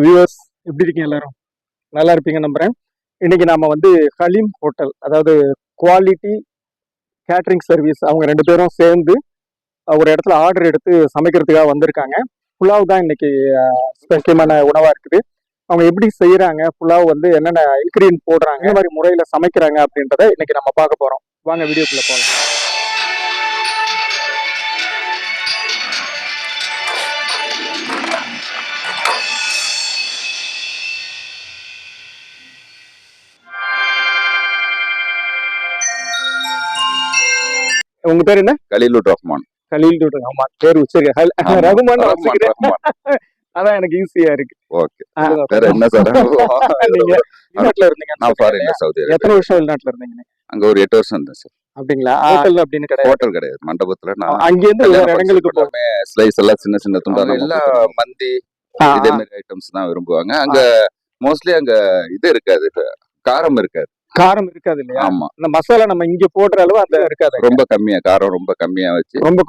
Viewers எப்படி இருக்கீங்க எல்லாரும்? நல்லா இருப்பீங்க நம்புறேன். இன்னைக்கு நாம வந்து ஹலீம் ஹோட்டல், அதாவது குவாலிட்டி கேட்டரிங் சர்வீஸ், அவங்க 2 பேரும் சேர்ந்து ஒரு இடத்துல ஆர்டர் எடுத்து சமைக்கிறதுக்காக வந்திருக்காங்க. புலாவ் தான் இன்னைக்கு முக்கியமான உணவா இருக்குது. அவங்க எப்படி செய்யறாங்க, புலாவ் வந்து என்னென்ன இன்கிரீடியன்ட் போடுறாங்க, இந்த மாதிரி முறையில சமைக்கிறாங்க அப்படின்றத இன்னைக்கு நம்ம பார்க்க போறோம். வாங்க வீடியோக்குள்ள போகலாம். உங்க பேர் என்ன? கலீலுர் ரஹ்மான். கலீலுர் ரஹ்மான் பேர் உச்சரிக்க ரகுமான் அதான் எனக்கு ஈஸியா இருக்கு. ஓகே. வேற என்ன சார்? நீங்க வெளிநாட்டுல இருந்தீங்க? நான் ஃபாரின்ல, சவுதி அரேபியா. எத்தனை வருஷம் வெளிநாட்டுல இருந்தீங்க? அங்க ஒரு 8 வருஷம் இருந்தேன் சார். அப்படிங்களா? ஹோட்டல் அப்படின்னு கிடையாது? ஹோட்டல் கிடையாது, மண்டபத்துல. நான் அங்க இருந்து வேற இடங்களுக்கு போறமே ஸ்லைஸ் எல்லாம் சின்ன சின்ன துண்டா எல்லாம் மந்தி இதே மாதிரி ஐட்டம்ஸ் தான் விரும்புவாங்க. அங்க மோஸ்ட்லி அங்க இது இருக்காது, காரம் இருக்காது. காரம் இருக்காது இல்லையா? ஆமா. இந்த மசாலா நம்ம இங்க போடுற அளவு அந்த இருக்காது. ரொம்ப கம்மியா, காரம் ரொம்ப கம்மியா வச்சு ரொம்ப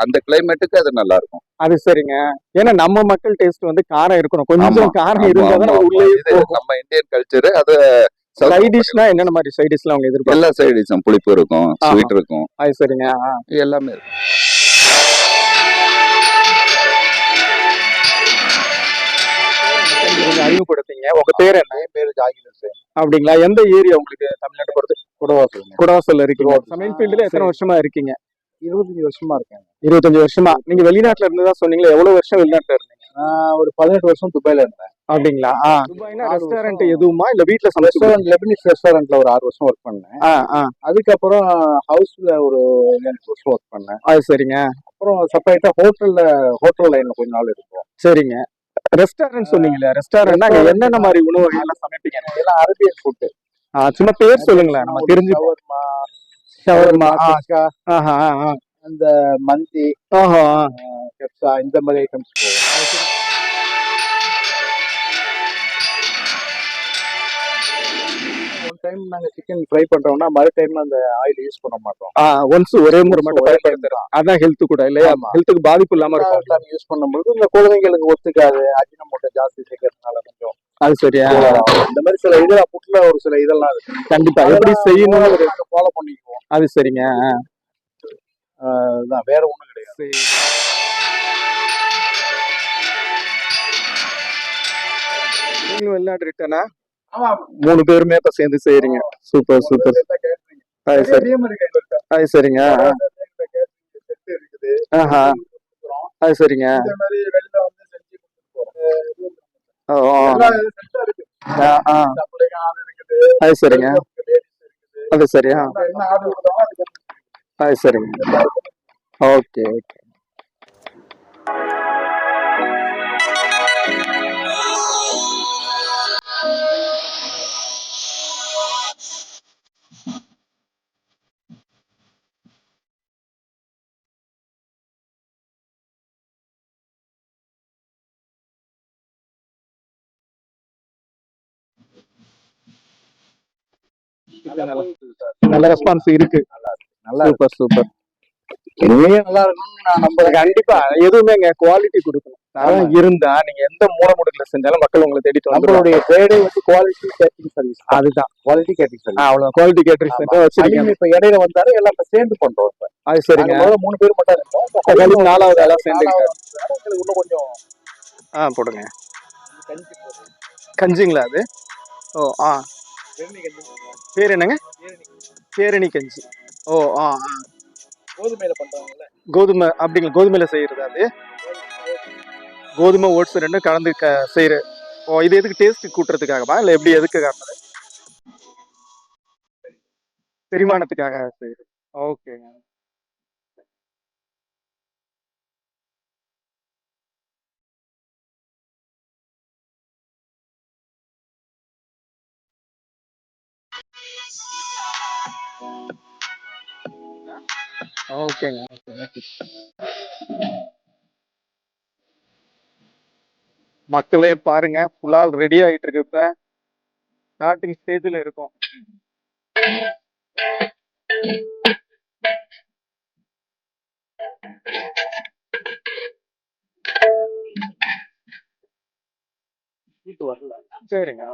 அந்த கிளைமேட்டுக்கு அது நல்லா இருக்கும். அது சரிங்க. ஏன்னா நம்ம மக்கள் டேஸ்ட் வந்து காரம் இருக்கணும், கொஞ்சம் காரம் இருந்தாதான் உள்ளே. நம்ம இந்தியன் கல்ச்சர். அது சைட் டிஷ்னா என்னென்ன மாதிரி சைட் டிஷ்லாம் அவங்க எதிர்பார்க்க? எல்லா சைட் டிஷ்ஷும் புளிப்பு இருக்கும், ஸ்வீட் இருக்கும். அது சரிங்க. எல்லாமே இருக்கும். அறிமுகப்படுத்தீங்க. உங்க பேர் என்ன? என் பேரு ஜாகிர் ஹுசைன். அப்படிங்களா? எந்த ஏரியா உங்களுக்கு தமிழ்நாடு பொறுத்து? குடவாசல். குடவாசல்ல இருக்கீங்க. சமையல் ஃபீல்டுல எத்தனை வருஷமா இருக்கீங்க? 25 வருஷமா இருக்கேன். 25 வருஷமா. நீங்க வெளிநாட்டுல இருந்ததா சொன்னீங்களா? எவ்வளவு வருஷம் வெளிநாட்டுல இருந்தீங்க? நான் ஒரு 18 வருஷம் துபாயில இருந்தேன். அப்படிங்களா? துபாய்னா ரெஸ்டாரண்ட் எதுவுமா இல்ல வீட்டுல ரெஸ்டாரண்ட், லெபனீஸ் ரெஸ்டாரண்ட்ல ஒரு 6 வருஷம் ஒர்க் பண்ணேன். அதுக்கப்புறம் ஹவுஸ்ல ஒரு 2 வருஷம் ஒர்க் பண்ணேன். அது சரிங்க. அப்புறம் செப்பரேட்டா ஹோட்டல் லைன்ல கொஞ்ச நாள் இருக்கும். சரிங்க. ரெஸ்டாரண்ட் சொன்னீங்களா? ரெஸ்டாரண்ட்னா என்னென்ன மாதிரி உணவுகள் எல்லாம் சமைப்பீங்க? எல்லாம் அரபியன் ஃபுட். சும்மா பேர் சொல்லுங்களேன், நம்ம தெரிஞ்சு. ஷவர்மா, அந்த மந்தி, கப்சா, இந்த மாதிரி ஐட்டம்ஸ் போகும். ஒன் டைம் நாங்க சிக்கன் ஃப்ரை பண்றோம்னா மறு டைம் அந்த ஆயில் யூஸ் பண்ண மாட்டோம். ஒன்ஸ் ஒரே முறை மட்டும் பயன்படுத்துறோம். அதான் ஹெல்த் கூட இல்லையா? ஹெல்த்துக்கு பாதிப்பு இல்லாம இருக்கும். யூஸ் பண்ணும்போது இந்த குழந்தைங்களுக்கு ஒத்துக்காது, அஜினமோட்டோ ஜாஸ்தி சேர்க்கறதுனால கொஞ்சம். அது சரியா? இந்த மாதிரி சில இதெல்லாம் புட்ல ஒரு சில இதெல்லாம் இருக்கு. கண்டிப்பா எப்படி செய்யணும் ஃபாலோ பண்ணிக்குவோம். அது சரிங்க. வேற ஒண்ணும் கிடையாது. நீங்க வெளிநாட்டு ரிட்டனா? 3 பேருமே இப்ப சேர்ந்து செய்யறீங்க. Super super. அது சரி. அது சரிங்க. அது சரிங்க. அது சரிங்க. அது சரியா? அது சரிங்க. Okay okay. நல்ல ரெஸ்பான்ஸ் இருக்கு. Super super. இனிமே நல்லா இருக்கும்னு நான் நம்புறேன். கண்டிப்பா எதுவுமே குவாலிட்டி கொடுக்கணும். தரம் இருந்தா நீங்க எந்த மூலமுடுக்குல செஞ்சாலும் மக்கள் உங்களை தேடிட்டு வந்து. நம்மளுடைய பேரே வந்து குவாலிட்டி கேட்டரிங் சர்வீஸ். அதுதான் குவாலிட்டி கேட்டரிங் சர்வீஸ். அவ்வளவு குவாலிட்டி கேட்டரிங் சர்வீஸ் வச்சிருக்கீங்க. இப்ப இடையில வந்தாலும் எல்லாம் சேர்ந்து பண்றோம். அது சரிங்க. 3 பேர் மட்டும் இருக்கோம். 4வது ஆளா சேர்ந்து இன்னும் கொஞ்சம் போடுங்க. கஞ்சிங்களா அது? ஓ பேர் என்னங்க? பேரணி கஞ்சி. ஓ கோதுமையில பண்றாங்கல்ல. கோதுமை அப்படிங்களா? கோதுமையில செய்யறது அது? கோதுமை ஓட்ஸ் ரெண்டும் கலந்து செய்யற. ஓ இது எதுக்கு டேஸ்ட் கூட்டுறதுக்காகவா இல்ல எப்படி எதுக்காக? செரிமானத்துக்காக செய்யுது. ஓகேங்க. ஓகேங்க. மக்களே பாருங்க, புலால் ரெடி ஆயிட்டு இருக்கு. இப்ப ஸ்டார்டிங் ஸ்டேஜ்ல இருக்கும். போயிட்டு வரல. சரிங்க.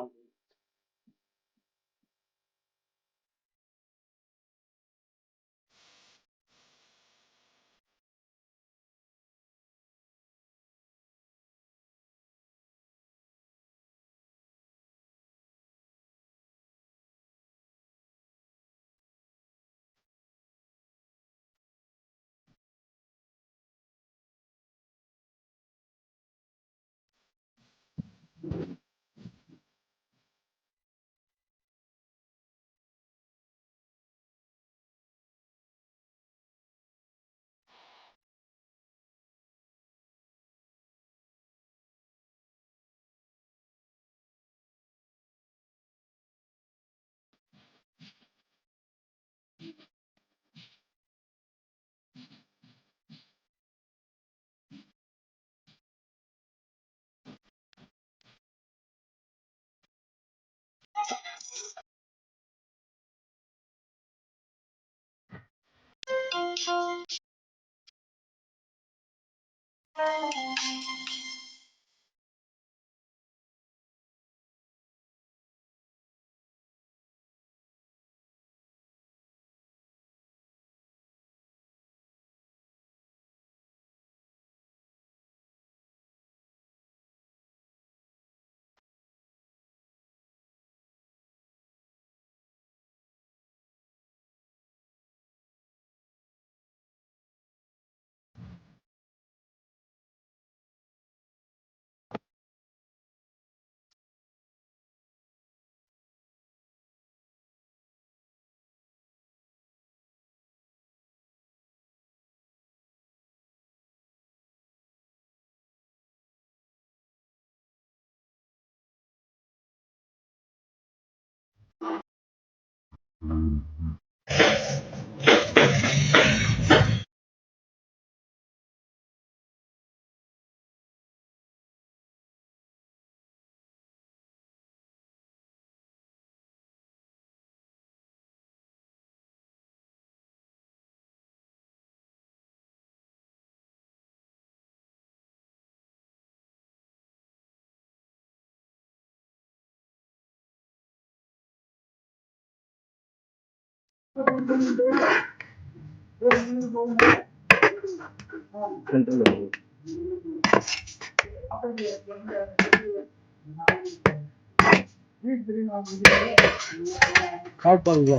சாப்பிட்டாங்க.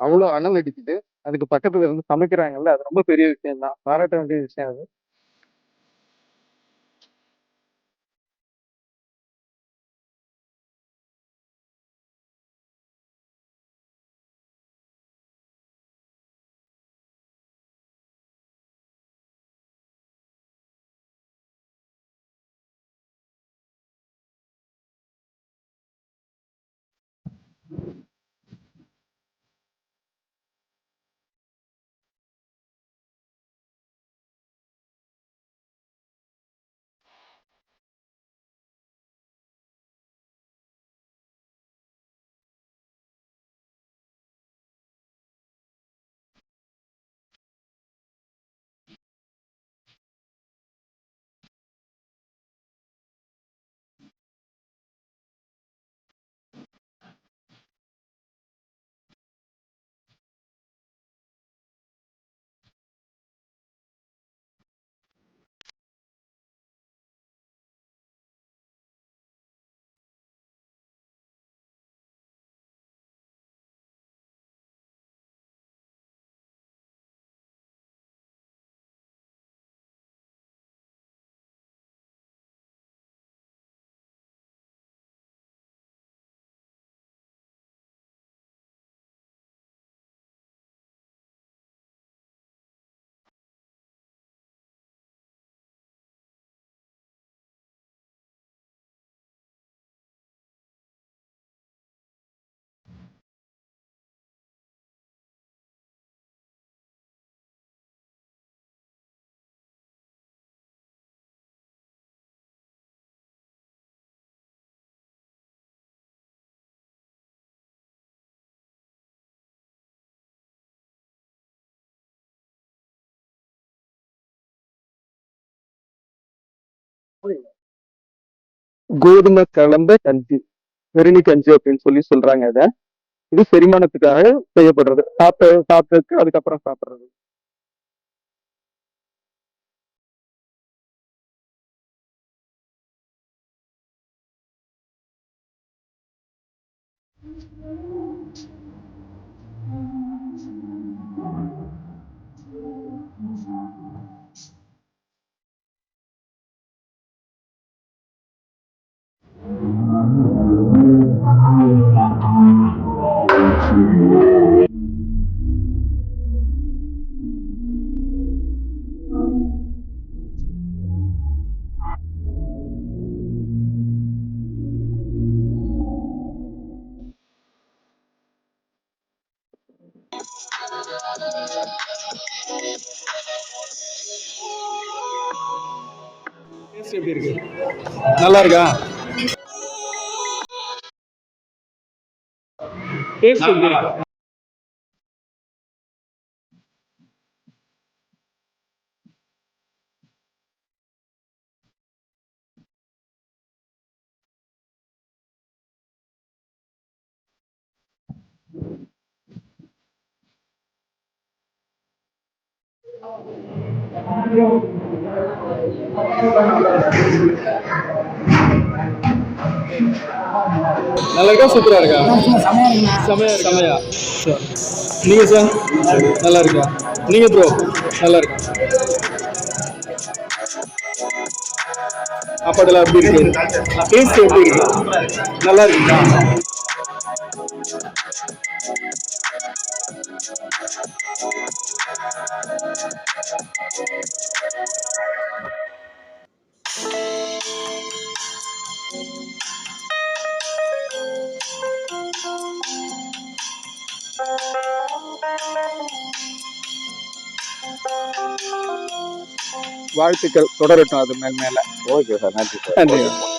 அவ்வளோ அனல் அடிக்குது. அதுக்கு பக்கத்துல இருந்து சமைக்கிறாங்கல்ல, அது ரொம்ப பெரிய விஷயம் தான். பாராட்ட வேண்டிய விஷயம் அது. கோதுமை கலந்த கஞ்சி, வெறுனி கஞ்சி அப்படின்னு சொல்லி சொல்றாங்க இத. இது செரிமானத்துக்காக செய்யப்படுறது. சாப்பிட்டதுக்கு அதுக்கப்புறம் சாப்பிடுறது. டேஸ்ட் எப்படி இருக்கு? நல்லா இருக்கா? டேஸ்ட் எப்படி இருக்கு? நல்லா இருக்கா? சூப்பரா இருக்கா? செமையா. சரி. நீங்க சார் நல்லா இருக்கா? நீங்க ப்ரோ நல்லா இருக்கா? சாப்பாடுலாம் எப்படி இருக்கு? டேஸ்ட் எப்படி இருக்கு? நல்லா இருக்குங்களா? வாழ்த்துக்கள் தொடரட்டும் அது மேல. ஓகே சார், நன்றி சார். நன்றி.